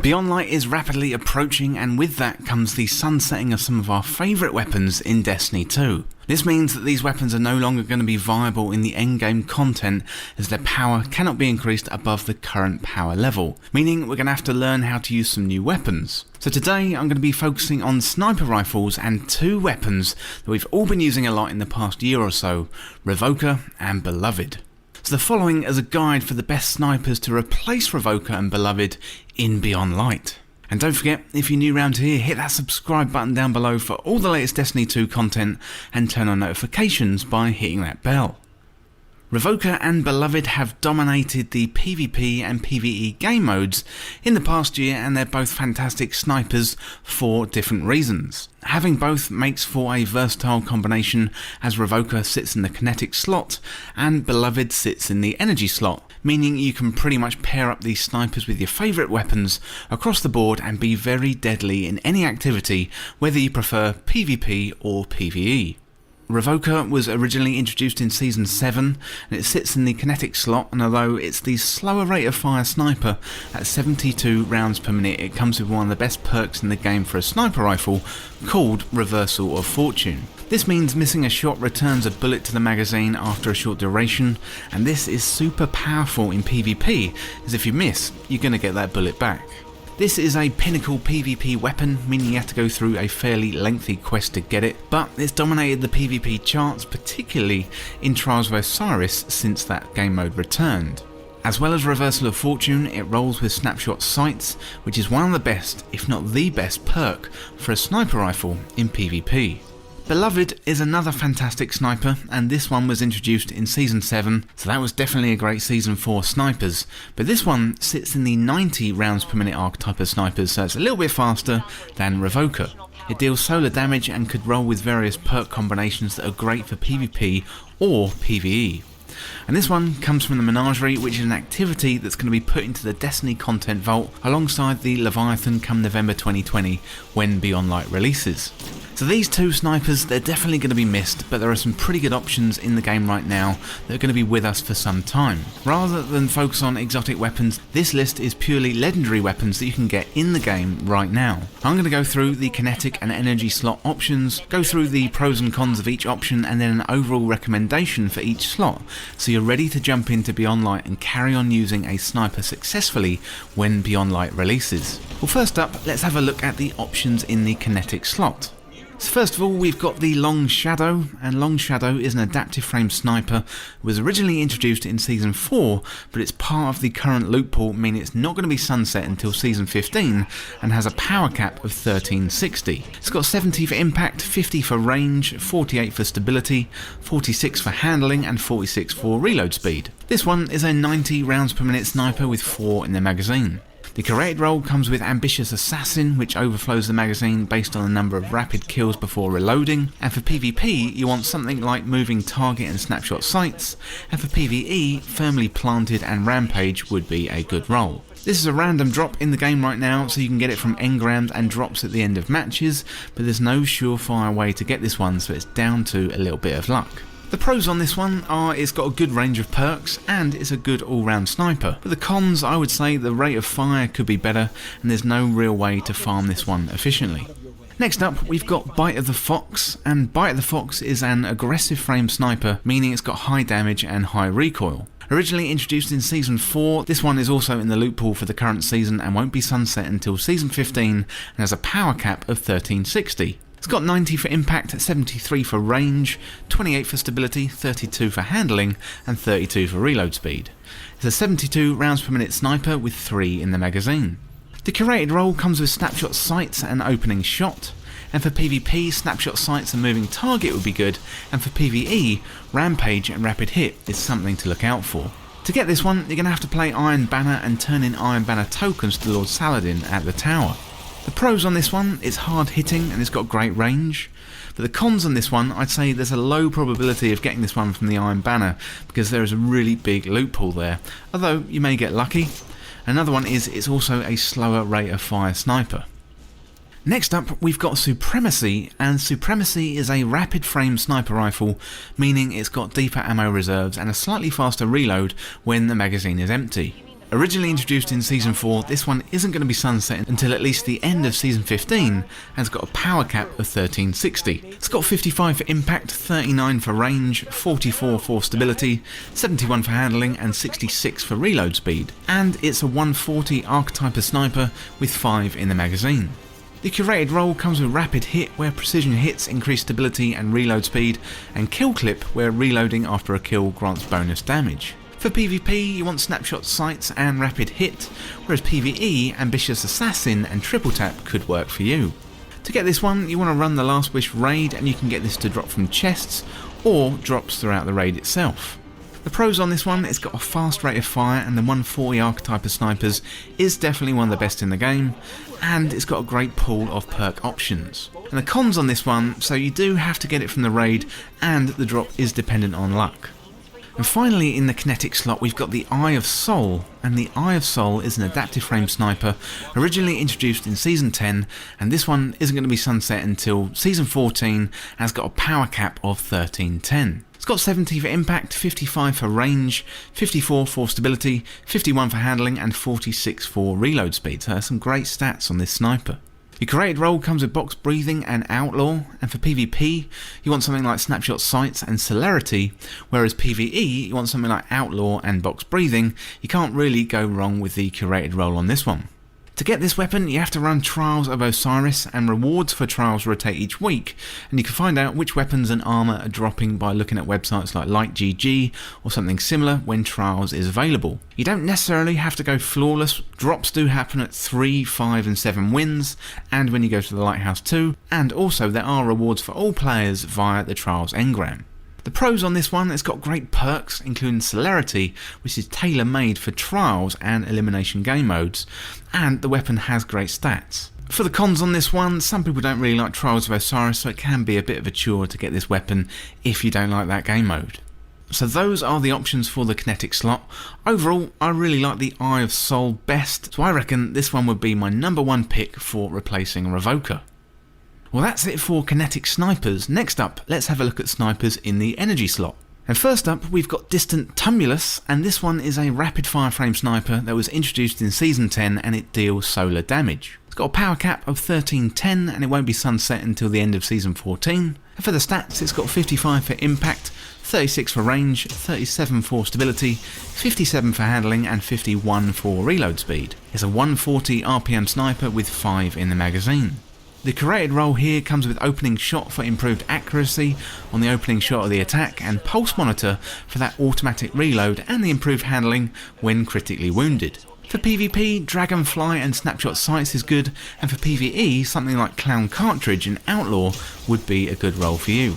Beyond Light is rapidly approaching, and with that comes the sunsetting of some of our favourite weapons in Destiny 2. This means that these weapons are no longer going to be viable in the endgame content, as their power cannot be increased above the current power level, meaning we're going to have to learn how to use some new weapons. So today I'm going to be focusing on sniper rifles and two weapons that we've all been using a lot in the past year or so, Revoker and Beloved. So the following is a guide for the best snipers to replace Revoker and Beloved in Beyond Light. And don't forget, if you're new around here, hit that subscribe button down below for all the latest Destiny 2 content and turn on notifications by hitting that bell. Revoker and Beloved have dominated the PvP and PvE game modes in the past year, and they're both fantastic snipers for different reasons. Having both makes for a versatile combination, as Revoker sits in the kinetic slot and Beloved sits in the energy slot, meaning you can pretty much pair up these snipers with your favourite weapons across the board and be very deadly in any activity, whether you prefer PvP or PvE. Revoker was originally introduced in Season 7 and it sits in the kinetic slot, and although it's the slower rate of fire sniper at 72 rounds per minute, it comes with one of the best perks in the game for a sniper rifle called Reversal of Fortune. This means missing a shot returns a bullet to the magazine after a short duration, and this is super powerful in PvP, as if you miss, you're going to get that bullet back. This is a pinnacle PvP weapon, meaning you have to go through a fairly lengthy quest to get it, but it's dominated the PvP charts, particularly in Trials of Osiris since that game mode returned. As well as Reversal of Fortune, it rolls with snapshot sights, which is one of the best, if not the best perk for a sniper rifle in PvP. Beloved is another fantastic sniper, and this one was introduced in Season 7, so that was definitely a great season for snipers, but this one sits in the 90 rounds per minute archetype of snipers, so it's a little bit faster than Revoker. It deals solar damage and could roll with various perk combinations that are great for PvP or PvE. And this one comes from the Menagerie, which is an activity that's going to be put into the Destiny content vault alongside the Leviathan come November 2020 when Beyond Light releases. So these two snipers, they're definitely going to be missed, but there are some pretty good options in the game right now that are going to be with us for some time. Rather than focus on exotic weapons, this list is purely legendary weapons that you can get in the game right now. I'm going to go through the kinetic and energy slot options, go through the pros and cons of each option, and then an overall recommendation for each slot, so you're ready to jump into Beyond Light and carry on using a sniper successfully when Beyond Light releases. Well, first up, let's have a look at the options in the kinetic slot. So first of all, we've got the Long Shadow, and Long Shadow is an adaptive frame sniper. It was originally introduced in Season 4, but it's part of the current loot pool, meaning it's not going to be sunset until Season 15, and has a power cap of 1360. It's got 70 for impact, 50 for range, 48 for stability, 46 for handling, and 46 for reload speed. This one is a 90 rounds per minute sniper with 4 in the magazine. The curated role comes with Ambitious Assassin, which overflows the magazine based on the number of rapid kills before reloading, and for PvP you want something like Moving Target and Snapshot Sights, and for PvE, Firmly Planted and Rampage would be a good role. This is a random drop in the game right now, so you can get it from engrams and drops at the end of matches, but there's no surefire way to get this one, so it's down to a little bit of luck. The pros on this one are it's got a good range of perks and it's a good all-round sniper, but the cons, I would say the rate of fire could be better and there's no real way to farm this one efficiently. Next up, we've got Bite of the Fox, and Bite of the Fox is an aggressive frame sniper, meaning it's got high damage and high recoil. Originally introduced in Season 4, this one is also in the loot pool for the current season and won't be sunset until Season 15 and has a power cap of 1360. It's got 90 for impact, 73 for range, 28 for stability, 32 for handling, and 32 for reload speed. It's a 72 rounds per minute sniper with 3 in the magazine. The curated role comes with snapshot sights and opening shot, and for PvP, snapshot sights and moving target would be good, and for PvE, rampage and rapid hit is something to look out for. To get this one, you're going to have to play Iron Banner and turn in Iron Banner tokens to Lord Saladin at the tower. The pros on this one, it's hard hitting and it's got great range. But the cons on this one, I'd say there's a low probability of getting this one from the Iron Banner because there is a really big loot pool there, although you may get lucky. Another one is it's also a slower rate of fire sniper. Next up, we've got Supremacy, and Supremacy is a rapid frame sniper rifle, meaning it's got deeper ammo reserves and a slightly faster reload when the magazine is empty. Originally introduced in Season 4, this one isn't going to be sunsetting until at least the end of Season 15, and it's got a power cap of 1360. It's got 55 for impact, 39 for range, 44 for stability, 71 for handling and 66 for reload speed. And it's a 140 archetype of sniper with 5 in the magazine. The curated role comes with rapid hit, where precision hits increase stability and reload speed, and kill clip, where reloading after a kill grants bonus damage. For PvP, you want snapshot sights and rapid hit, whereas PvE, ambitious assassin and triple tap could work for you. To get this one, you want to run the Last Wish raid, and you can get this to drop from chests or drops throughout the raid itself. The pros on this one, it's got a fast rate of fire, and the 140 archetype of snipers is definitely one of the best in the game, and it's got a great pool of perk options. And the cons on this one, so you do have to get it from the raid, and the drop is dependent on luck. And finally, in the kinetic slot, we've got the Eye of Soul, and the Eye of Soul is an adaptive frame sniper originally introduced in Season 10, and this one isn't going to be sunset until Season 14, and has got a power cap of 1310. It's got 70 for impact, 55 for range, 54 for stability, 51 for handling and 46 for reload speed, so there's some great stats on this sniper. Your curated role comes with box breathing and outlaw, and for PvP you want something like snapshot sights and celerity, whereas PvE you want something like outlaw and box breathing. You can't really go wrong with the curated role on this one. To get this weapon, you have to run Trials of Osiris, and rewards for trials rotate each week, and you can find out which weapons and armour are dropping by looking at websites like LightGG or something similar when Trials is available. You don't necessarily have to go flawless. Drops do happen at 3, 5 and 7 wins, and when you go to the Lighthouse 2, and also there are rewards for all players via the Trials engram. The pros on this one, it's got great perks, including Celerity, which is tailor-made for trials and elimination game modes, and the weapon has great stats. For the cons on this one, some people don't really like Trials of Osiris, so it can be a bit of a chore to get this weapon if you don't like that game mode. So those are the options for the kinetic slot. Overall, I really like the Eye of Soul best, so I reckon this one would be my number one pick for replacing Revoker. Well, that's it for kinetic snipers. Next up, let's have a look at snipers in the energy slot. And first up, we've got Distant Tumulus, and this one is a rapid fire frame sniper that was introduced in Season 10, and it deals solar damage. It's got a power cap of 1310, and it won't be sunset until the end of Season 14. And for the stats, it's got 55 for impact, 36 for range, 37 for stability, 57 for handling and 51 for reload speed. It's a 140 RPM sniper with 5 in the magazine. The curated role here comes with opening shot for improved accuracy on the opening shot of the attack, and pulse monitor for that automatic reload and the improved handling when critically wounded. For PvP, Dragonfly and Snapshot Sights is good, and for PvE, something like Clown Cartridge and Outlaw would be a good role for you.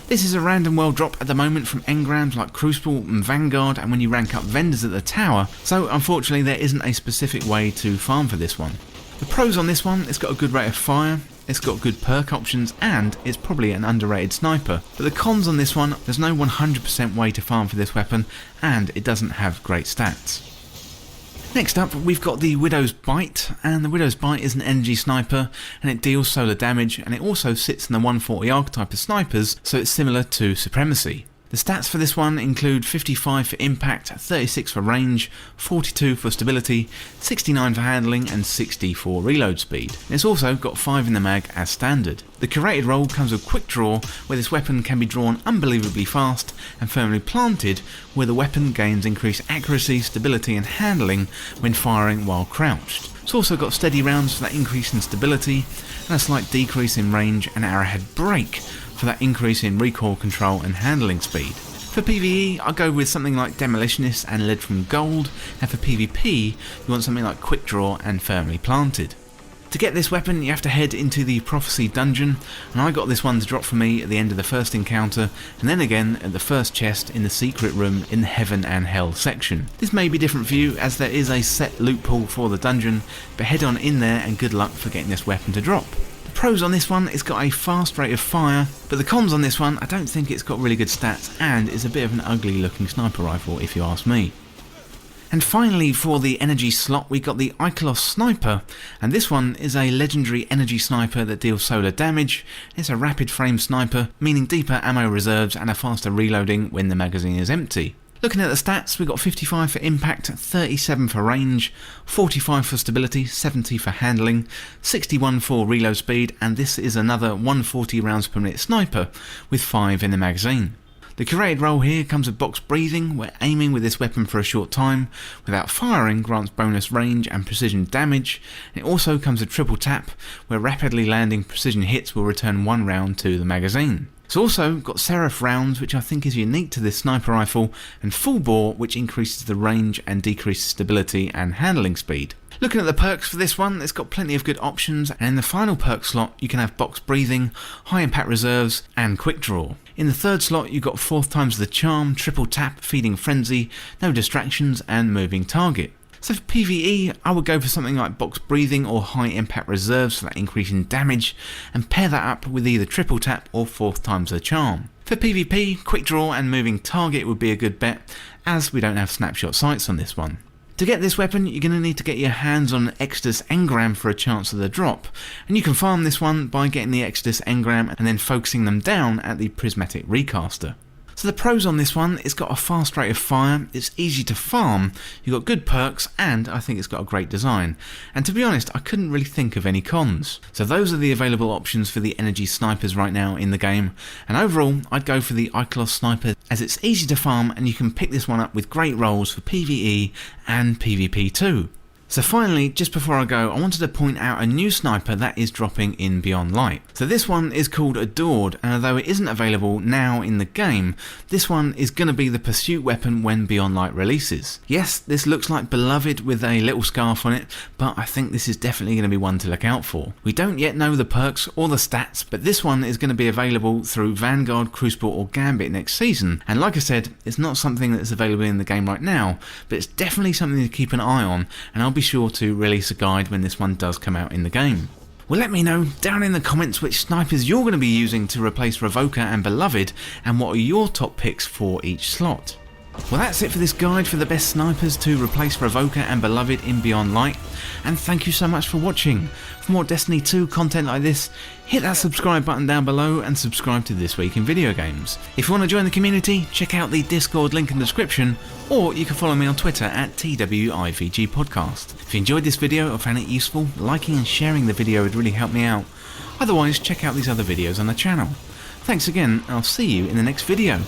This is a random world drop at the moment from engrams like Crucible and Vanguard, and when you rank up vendors at the tower, so unfortunately there isn't a specific way to farm for this one. The pros on this one, it's got a good rate of fire, it's got good perk options, and it's probably an underrated sniper. But the cons on this one, there's no 100% way to farm for this weapon, and it doesn't have great stats. Next up, we've got the Widow's Bite, and the Widow's Bite is an energy sniper, and it deals solar damage, and it also sits in the 140 archetype of snipers, so it's similar to Supremacy. The stats for this one include 55 for impact, 36 for range, 42 for stability, 69 for handling and 60 for reload speed. It's also got 5 in the mag as standard. The curated role comes with quick draw, where this weapon can be drawn unbelievably fast, and firmly planted, where the weapon gains increased accuracy, stability and handling when firing while crouched. It's also got steady rounds for that increase in stability, and a slight decrease in range and arrowhead break for that increase in recoil control and handling speed. For PvE, I'll go with something like Demolitionist and Lead from Gold, and for PvP, you want something like Quick Draw and Firmly Planted. To get this weapon, you have to head into the Prophecy dungeon, and I got this one to drop for me at the end of the first encounter, and then again at the first chest in the secret room in the Heaven and Hell section. This may be different for you, as there is a set loot pool for the dungeon, but head on in there and good luck for getting this weapon to drop. The pros on this one, it's got a fast rate of fire, but the cons on this one, I don't think it's got really good stats, and is a bit of an ugly looking sniper rifle if you ask me. And finally, for the energy slot, we got the IKLOS sniper, and this one is a legendary energy sniper that deals solar damage. It's a rapid frame sniper, meaning deeper ammo reserves and a faster reloading when the magazine is empty. Looking at the stats, we've got 55 for impact, 37 for range, 45 for stability, 70 for handling, 61 for reload speed, and this is another 140 rounds per minute sniper with 5 in the magazine. The curated role here comes with box breathing, where aiming with this weapon for a short time without firing grants bonus range and precision damage. It also comes with triple tap, where rapidly landing precision hits will return 1 round to the magazine. It's also got Seraph rounds, which I think is unique to this sniper rifle, and full bore, which increases the range and decreases stability and handling speed. Looking at the perks for this one, it's got plenty of good options, and in the final perk slot you can have box breathing, high impact reserves and quick draw. In the third slot you've got 4 times the charm, triple tap, feeding frenzy, no distractions and moving target. So for PvE, I would go for something like box breathing or high impact reserves for that increase in damage, and pair that up with either triple tap or 4 times the charm. For PvP, quick draw and moving target would be a good bet, as we don't have snapshot sights on this one. To get this weapon, you're going to need to get your hands on an Exodus engram for a chance of the drop, and you can farm this one by getting the Exodus engram and then focusing them down at the prismatic recaster. So the pros on this one, it's got a fast rate of fire, it's easy to farm, you've got good perks, and I think it's got a great design. And to be honest, I couldn't really think of any cons. So those are the available options for the energy snipers right now in the game, and overall I'd go for the IKLOS sniper, as it's easy to farm and you can pick this one up with great rolls for PvE and PvP too. So finally, just before I go, I wanted to point out a new sniper that is dropping in Beyond Light. So this one is called Adored, and although it isn't available now in the game, this one is going to be the pursuit weapon when Beyond Light releases. Yes, this looks like Beloved with a little scarf on it, but I think this is definitely going to be one to look out for. We don't yet know the perks or the stats, but this one is going to be available through Vanguard, Crucible or Gambit next season, and like I said, it's not something that's available in the game right now, but it's definitely something to keep an eye on, and I'll be sure to release a guide when this one does come out in the game. Well, let me know down in the comments which snipers you're going to be using to replace Revoker and Beloved, and what are your top picks for each slot. Well, that's it for this guide for the best snipers to replace Revoker and Beloved in Beyond Light, and thank you so much for watching. For more Destiny 2 content like this, hit that subscribe button down below and subscribe to This Week in Video Games. If you want to join the community, check out the Discord link in the description, or you can follow me on Twitter at TWIVG Podcast. If you enjoyed this video or found it useful, liking and sharing the video would really help me out. Otherwise, check out these other videos on the channel. Thanks again, and I'll see you in the next video.